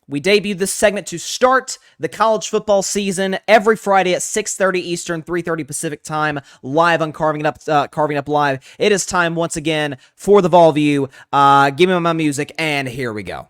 We debuted this segment to start the college football season every Friday at 6:30 Eastern, 3:30 Pacific time, live on Carving It Up Live. It is time once again for the Vol View. Give me my music, and here we go.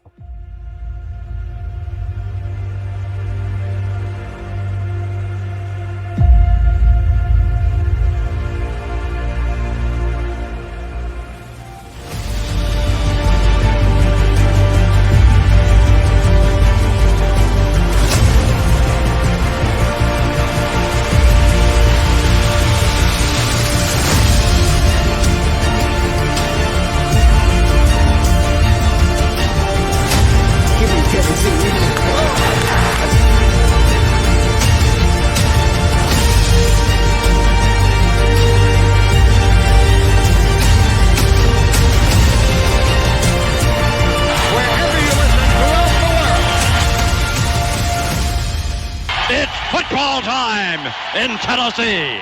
Football time in Tennessee.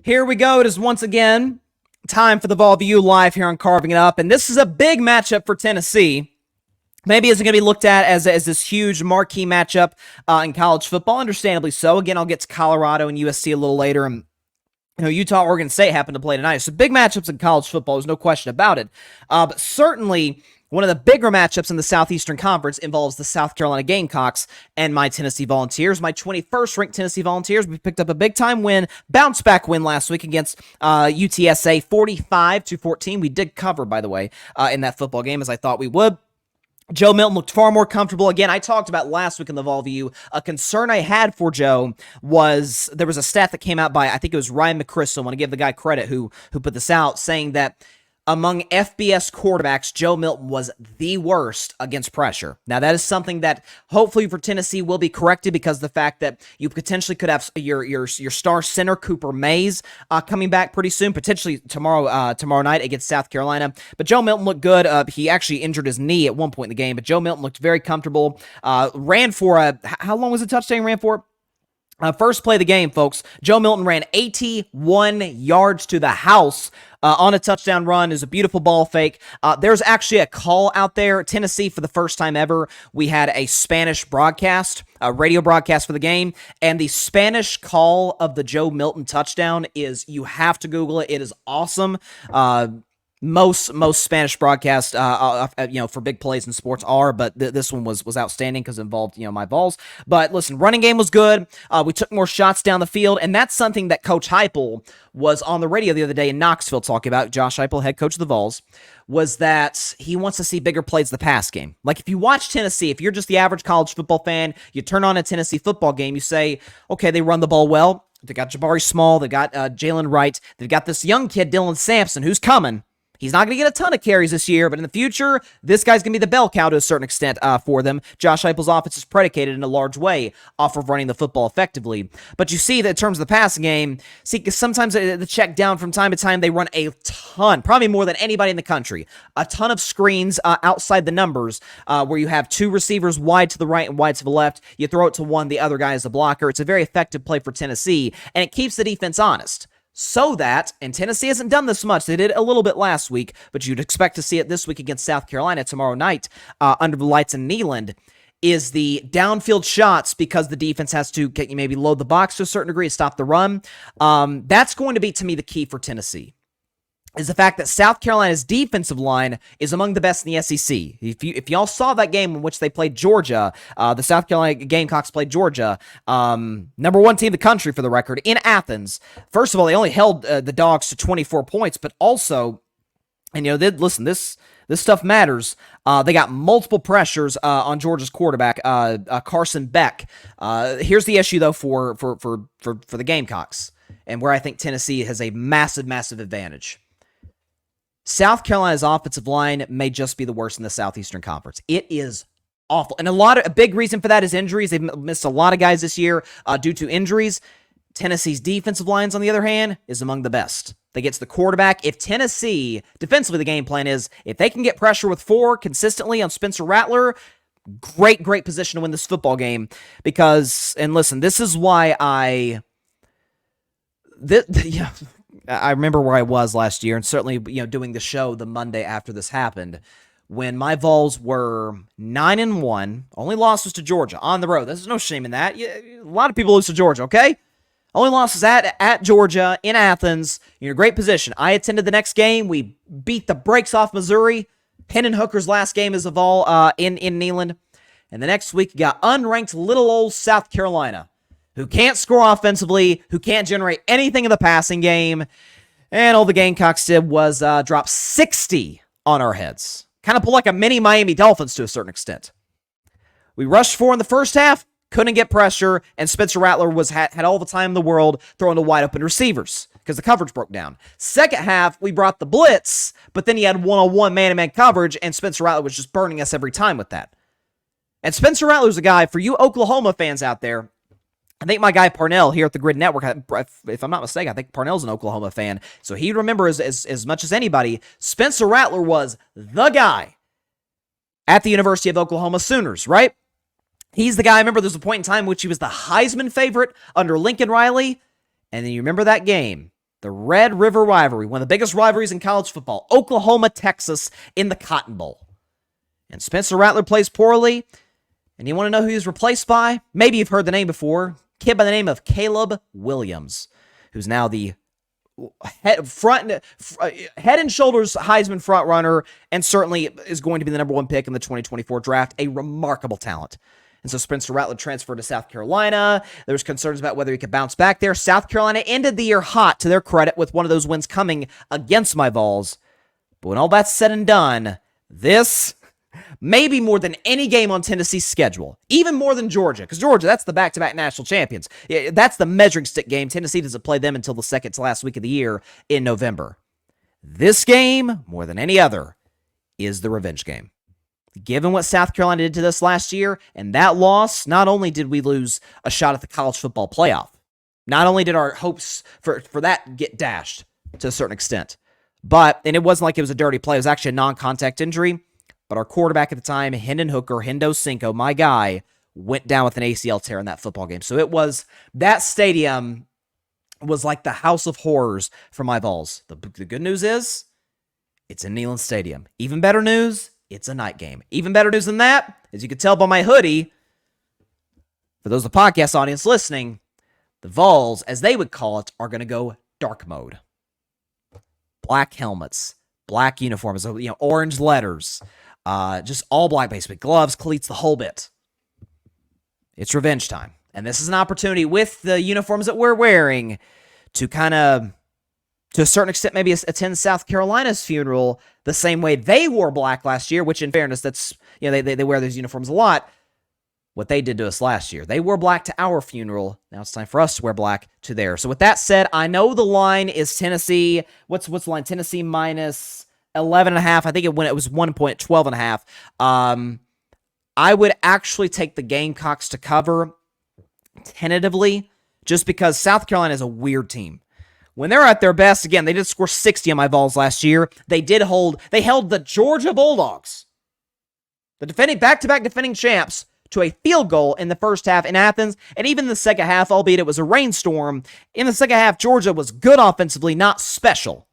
Here we go. It is once again time for the Vol View live here on Carving It Up, and this is a big matchup for Tennessee. Maybe isn't going to be looked at as this huge marquee matchup in college football, understandably so. Again, I'll get to Colorado and USC a little later, and Utah, Oregon State happened to play tonight. So big matchups in college football, there's no question about it. But certainly one of the bigger matchups in the Southeastern Conference involves the South Carolina Gamecocks and my Tennessee Volunteers. My 21st ranked Tennessee Volunteers, we picked up a big-time win, bounce-back win last week against UTSA, 45-14. We did cover, by the way, in that football game, as I thought we would. Joe Milton looked far more comfortable. Again, I talked about last week in the Vol View, a concern I had for Joe was there was a stat that came out by, I think it was Ryan McChrystal. I want to give the guy credit who put this out, saying that among FBS quarterbacks, Joe Milton was the worst against pressure. Now, that is something that hopefully for Tennessee will be corrected because the fact that you potentially could have your star center, Cooper Mays, coming back pretty soon, potentially tomorrow night against South Carolina. But Joe Milton looked good. He actually injured his knee at one point in the game, but Joe Milton looked very comfortable. Ran for how long was the touchdown ran for? First play of the game, folks. Joe Milton ran 81 yards to the house on a touchdown run. Is a beautiful ball fake. There's actually a call out there. Tennessee, for the first time ever, we had a Spanish broadcast, a radio broadcast for the game, and the Spanish call of the Joe Milton touchdown is, you have to Google it. It is awesome. Most Spanish broadcasts, for big plays in sports are, but this one was outstanding because it involved, my balls. But listen, running game was good. We took more shots down the field, and that's something that Coach Heupel was on the radio the other day in Knoxville talking about. Josh Heupel, head coach of the Vols, was that he wants to see bigger plays in the pass game. Like if you watch Tennessee, if you're just the average college football fan, you turn on a Tennessee football game, you say, okay, they run the ball well. They got Jabari Small, they got Jalen Wright, they've got this young kid, Dylan Sampson, who's coming. He's not going to get a ton of carries this year, but in the future, this guy's going to be the bell cow to a certain extent for them. Josh Heupel's offense is predicated in a large way off of running the football effectively. But you see that in terms of the passing game, sometimes the check down from time to time, they run a ton, probably more than anybody in the country, a ton of screens outside the numbers where you have two receivers wide to the right and wide to the left. You throw it to one, the other guy is the blocker. It's a very effective play for Tennessee, and it keeps the defense honest. So that, and Tennessee hasn't done this much, they did a little bit last week, but you'd expect to see it this week against South Carolina tomorrow night under the lights in Neyland, is the downfield shots because the defense has to maybe load the box to a certain degree, stop the run. That's going to be, to me, the key for Tennessee, is the fact that South Carolina's defensive line is among the best in the SEC. If y'all saw that game in which they played Georgia, the South Carolina Gamecocks played Georgia, number one team in the country for the record, in Athens. First of all, they only held the Dogs to 24 points, but also, and listen, this stuff matters. They got multiple pressures on Georgia's quarterback, Carson Beck. Here's the issue though for the Gamecocks, and where I think Tennessee has a massive advantage. South Carolina's offensive line may just be the worst in the Southeastern Conference. It is awful. And a big reason for that is injuries. They've missed a lot of guys this year due to injuries. Tennessee's defensive lines, on the other hand, is among the best. They get to the quarterback. If Tennessee, defensively, the game plan is if they can get pressure with 4 consistently on Spencer Rattler, great position to win this football game. Because, and listen, this is why I remember where I was last year, and certainly, doing the show the Monday after this happened, when my Vols were 9-1. Only loss was to Georgia on the road. There's no shame in that. A lot of people lose to Georgia, okay? Only loss was at Georgia in Athens. You're in a great position. I attended the next game. We beat the brakes off Missouri. Hendon Hooker's last game is of all in Neyland. And the next week, you got unranked little old South Carolina, who can't score offensively, who can't generate anything in the passing game. And all the Gamecocks did was drop 60 on our heads. Kind of pull like a mini Miami Dolphins to a certain extent. We rushed 4 in the first half, couldn't get pressure, and Spencer Rattler had all the time in the world throwing to wide open receivers because the coverage broke down. Second half, we brought the blitz, but then he had one-on-one man-to-man coverage, and Spencer Rattler was just burning us every time with that. And Spencer Rattler's a guy, for you Oklahoma fans out there, I think my guy Parnell here at the Grid Network, if I'm not mistaken, I think Parnell's an Oklahoma fan, so he remembers as much as anybody, Spencer Rattler was the guy at the University of Oklahoma Sooners, right? He's the guy, I remember there's a point in time in which he was the Heisman favorite under Lincoln Riley, and then you remember that game, the Red River rivalry, one of the biggest rivalries in college football, Oklahoma-Texas in the Cotton Bowl. And Spencer Rattler plays poorly, and you want to know who he's replaced by? Maybe you've heard the name before. Kid by the name of Caleb Williams, who's now the head and shoulders Heisman front runner, and certainly is going to be the number 1 pick in the 2024 draft. A remarkable talent. And so Spencer Rattler transferred to South Carolina. There's concerns about whether he could bounce back there. South Carolina ended the year hot, to their credit, with one of those wins coming against my Vols. But when all that's said and done, this, maybe more than any game on Tennessee's schedule, even more than Georgia, because Georgia, that's the back-to-back national champions. That's the measuring stick game. Tennessee doesn't play them until the second to last week of the year in November. This game, more than any other, is the revenge game. Given what South Carolina did to us last year, and that loss, not only did we lose a shot at the college football playoff, not only did our hopes for that get dashed to a certain extent, but, and it wasn't like it was a dirty play, it was actually a non-contact injury, but our quarterback at the time, Hendon Hooker, Hendo Cinco, my guy, went down with an ACL tear in that football game. So it was, that stadium was like the house of horrors for my Vols. The good news is, it's in Neyland Stadium. Even better news, it's a night game. Even better news than that, as you can tell by my hoodie, for those of the podcast audience listening, the Vols, as they would call it, are going to go dark mode. Black helmets, black uniforms, orange letters, just all black basically, gloves, cleats, the whole bit. It's revenge time. And this is an opportunity with the uniforms that we're wearing to kind of, to a certain extent, maybe attend South Carolina's funeral the same way they wore black last year, which in fairness, that's, they wear those uniforms a lot. What they did to us last year. They wore black to our funeral. Now it's time for us to wear black to theirs. So with that said, I know the line is Tennessee. What's the line? Tennessee minus 11.5. I think it was 1 point, 12.5. I would actually take the Gamecocks to cover tentatively, just because South Carolina is a weird team. When they're at their best, again, they did score 60 on my Vols last year. They held the Georgia Bulldogs, the back-to-back defending champs, to a field goal in the first half in Athens, and even in the second half, albeit it was a rainstorm. In the second half, Georgia was good offensively, not special.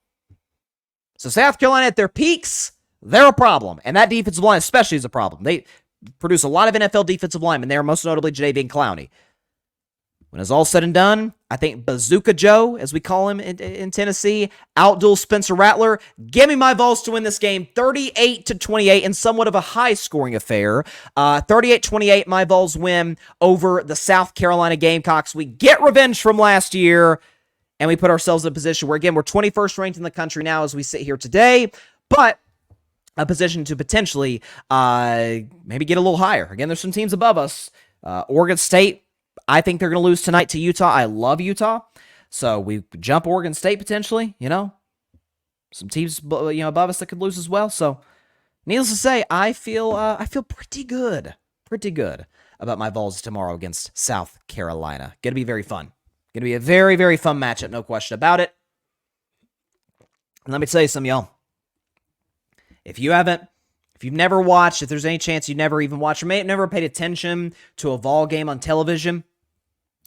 So South Carolina at their peaks, they're a problem, and that defensive line especially is a problem. They produce a lot of NFL defensive linemen there, most notably Jadeveon Clowney. When it's all said and done, I think Bazooka Joe, as we call him in Tennessee, outduels Spencer Rattler. Give me my Vols to win this game 38-28 in somewhat of a high-scoring affair. 38-28, my Vols win over the South Carolina Gamecocks. We get revenge from last year, and we put ourselves in a position where, again, we're 21st ranked in the country now as we sit here today, but a position to potentially maybe get a little higher. Again, there's some teams above us. Oregon State, I think they're going to lose tonight to Utah. I love Utah. So we jump Oregon State potentially, Some teams above us that could lose as well. So needless to say, I feel pretty good about my Vols tomorrow against South Carolina. Going to be very fun. Going to be a very, very fun matchup, no question about it. And let me tell you something, y'all. If you've never watched, if there's any chance you never even watched or may have never paid attention to a Vol game on television,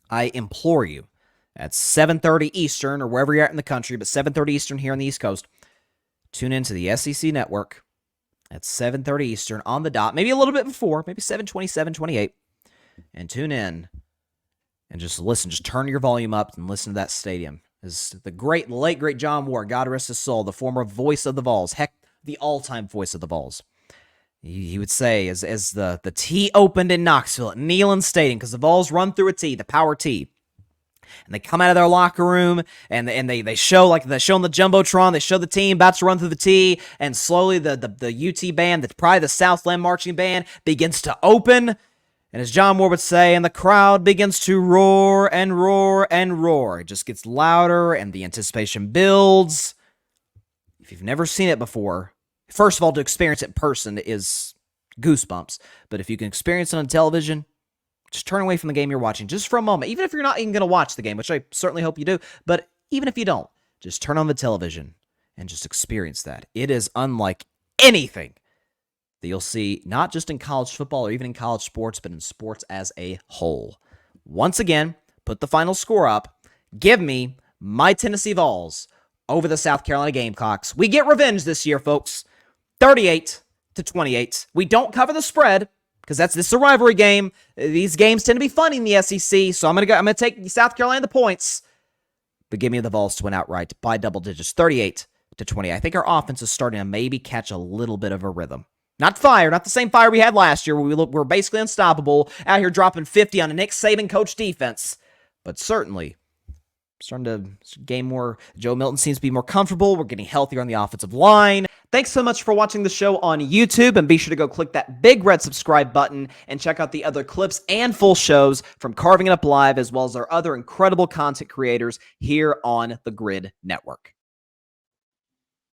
I implore you, at 7:30 Eastern, or wherever you're at in the country, but 7:30 Eastern here on the East Coast, tune into the SEC Network at 7:30 Eastern on the dot, maybe a little bit before, maybe 7:20, 7:28, and tune in and just listen. Just turn your volume up and listen to that stadium. As the late great John Ward, God rest his soul, the former voice of the Vols, heck, the all-time voice of the Vols. He would say, as the T opened in Knoxville at Neyland Stadium, because the Vols run through a T, the power T. And they come out of their locker room, and they show, like they show on the Jumbotron, they show the team about to run through the T, and slowly the UT band, probably the Southland Marching Band, begins to open. And as John Moore would say, and the crowd begins to roar and roar and roar. It just gets louder, and the anticipation builds. If you've never seen it before, first of all, to experience it in person is goosebumps. But if you can experience it on television, just turn away from the game you're watching just for a moment. Even if you're not even going to watch the game, which I certainly hope you do. But even if you don't, just turn on the television and just experience that. It is unlike anything that you'll see, not just in college football or even in college sports, but in sports as a whole. Once again, put the final score up. Give me my Tennessee Vols over the South Carolina Gamecocks. We get revenge this year, folks. 38-28. We don't cover the spread because this is a rivalry game. These games tend to be fun in the SEC, so I'm gonna take South Carolina the points, but give me the Vols to win outright by double digits, 38-20. I think our offense is starting to maybe catch a little bit of a rhythm. Not fire, not the same fire we had last year where we were basically unstoppable, out here dropping 50 on a Nick Saban coach defense. But certainly, starting to gain more. Joe Milton seems to be more comfortable. We're getting healthier on the offensive line. Thanks so much for watching the show on YouTube, and be sure to go click that big red subscribe button and check out the other clips and full shows from Carving It Up Live, as well as our other incredible content creators here on the Grid Network.